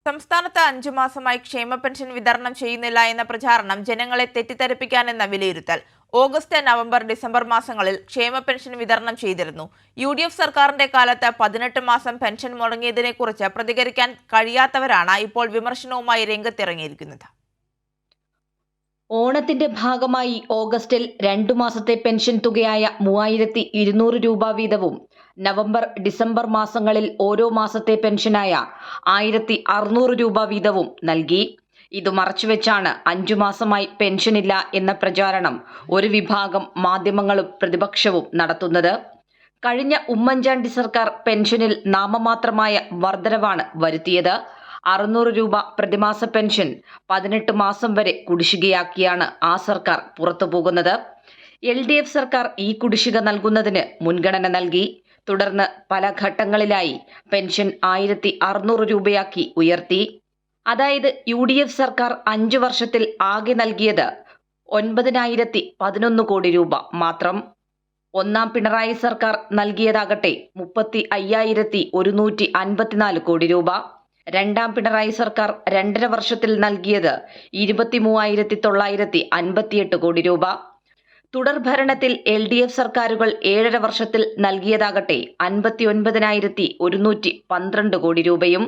സംസ്ഥാനത്ത് 5 മാസമായി ക്ഷേമ പെൻഷൻ വിതരണം ചെയ്യുന്നില്ല എന്ന പ്രചാരണം ജനങ്ങളെ തെറ്റിദ്ധരിപ്പിക്കാനെന്ന വിലയിരുത്തൽ. ഓഗസ്റ്റ്, നവംബർ, ഡിസംബർ മാസങ്ങളിൽ ക്ഷേമ പെൻഷൻ വിതരണം ചെയ്തിരുന്നു. UDF സർക്കാരിന്റെ കാലത്ത് 18 മാസം പെൻഷൻ മുടങ്ങിയതിനെക്കുറിച്ച് പ്രതികരിക്കാൻ കഴിയാത്തവരാണ് ഇപ്പോൾ വിമർശനവുമായി രംഗത്തിറങ്ങിയിരിക്കുന്നത്. ഓണത്തിന്റെ ഭാഗമായി ഓഗസ്റ്റിൽ 2 മാസത്തെ പെൻഷൻ തുകയായ 3200 രൂപ വീതവും നവംബർ, ഡിസംബർ മാസങ്ങളിൽ ഓരോ മാസത്തെ പെൻഷനായ 1600 രൂപ വീതവും നൽകി. ഇത് മറച്ചുവെച്ചാണ് 5 മാസമായി പെൻഷനില്ല എന്ന പ്രചാരണം ഒരു വിഭാഗം മാധ്യമങ്ങളും പ്രതിപക്ഷവും നടത്തുന്നത്. കഴിഞ്ഞ ഉമ്മൻചാണ്ടി സർക്കാർ പെൻഷനിൽ നാമമാത്രമായ വർധനവാണ് വരുത്തിയത്. 600 രൂപ പ്രതിമാസ പെൻഷൻ 18 മാസം വരെ കുടിശ്ശികയാക്കിയാണ് ആ സർക്കാർ പുറത്തുപോകുന്നത്. LDF സർക്കാർ ഈ കുടിശ്ശിക നൽകുന്നതിന് മുൻഗണന നൽകി. തുടർന്ന് പല ഘട്ടങ്ങളിലായി പെൻഷൻ 1600 രൂപയാക്കി ഉയർത്തി. അതായത് UDF സർക്കാർ 5 വർഷത്തിൽ ആകെ നൽകിയത് 9011 കോടി രൂപ മാത്രം. ഒന്നാം പിണറായി സർക്കാർ നൽകിയതാകട്ടെ 35,154 കോടി രൂപ. രണ്ടാം പിണറായി സർക്കാർ 2.5 വർഷത്തിൽ നൽകിയത് 23,958 കോടി രൂപ. തുടർഭരണത്തിൽ LDF സർക്കാരുകൾ 7.5 വർഷത്തിൽ നൽകിയതാകട്ടെ 59,112 കോടി രൂപയും.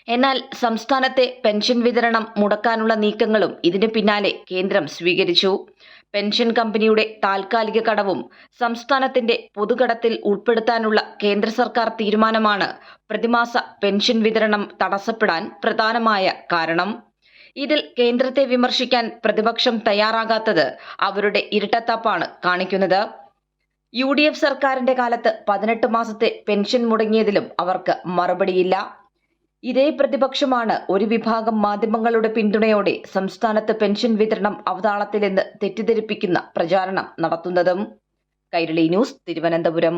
എന്നാൽ സംസ്ഥാനത്തെ പെൻഷൻ വിതരണം മുടക്കാനുള്ള നീക്കങ്ങളും ഇതിന് പിന്നാലെ കേന്ദ്രം സ്വീകരിച്ചു. പെൻഷൻ കമ്പനിയുടെ താൽക്കാലിക കടവും സംസ്ഥാനത്തിന്റെ പൊതുകടത്തിൽ ഉൾപ്പെടുത്താനുള്ള കേന്ദ്ര സർക്കാർ തീരുമാനമാണ് പ്രതിമാസ പെൻഷൻ വിതരണം തടസ്സപ്പെടാൻ പ്രധാനമായ കാരണം. ഇതിൽ കേന്ദ്രത്തെ വിമർശിക്കാൻ പ്രതിപക്ഷം തയ്യാറാകാത്തത് അവരുടെ ഇരട്ടത്താപ്പാണ് കാണിക്കുന്നത്. UDF സർക്കാരിന്റെ കാലത്ത് 18 മാസത്തെ പെൻഷൻ മുടങ്ങിയതിലും അവർക്ക് മറുപടിയില്ല. ഇതേ പ്രതിപക്ഷമാണ് ഒരു വിഭാഗം മാധ്യമങ്ങളുടെ പിന്തുണയോടെ സംസ്ഥാനത്ത് പെൻഷൻ വിതരണം അവതാളത്തിലെന്ന് തെറ്റിദ്ധരിപ്പിക്കുന്ന പ്രചാരണം നടത്തുന്നതും. കൈരളി ന്യൂസ്, തിരുവനന്തപുരം.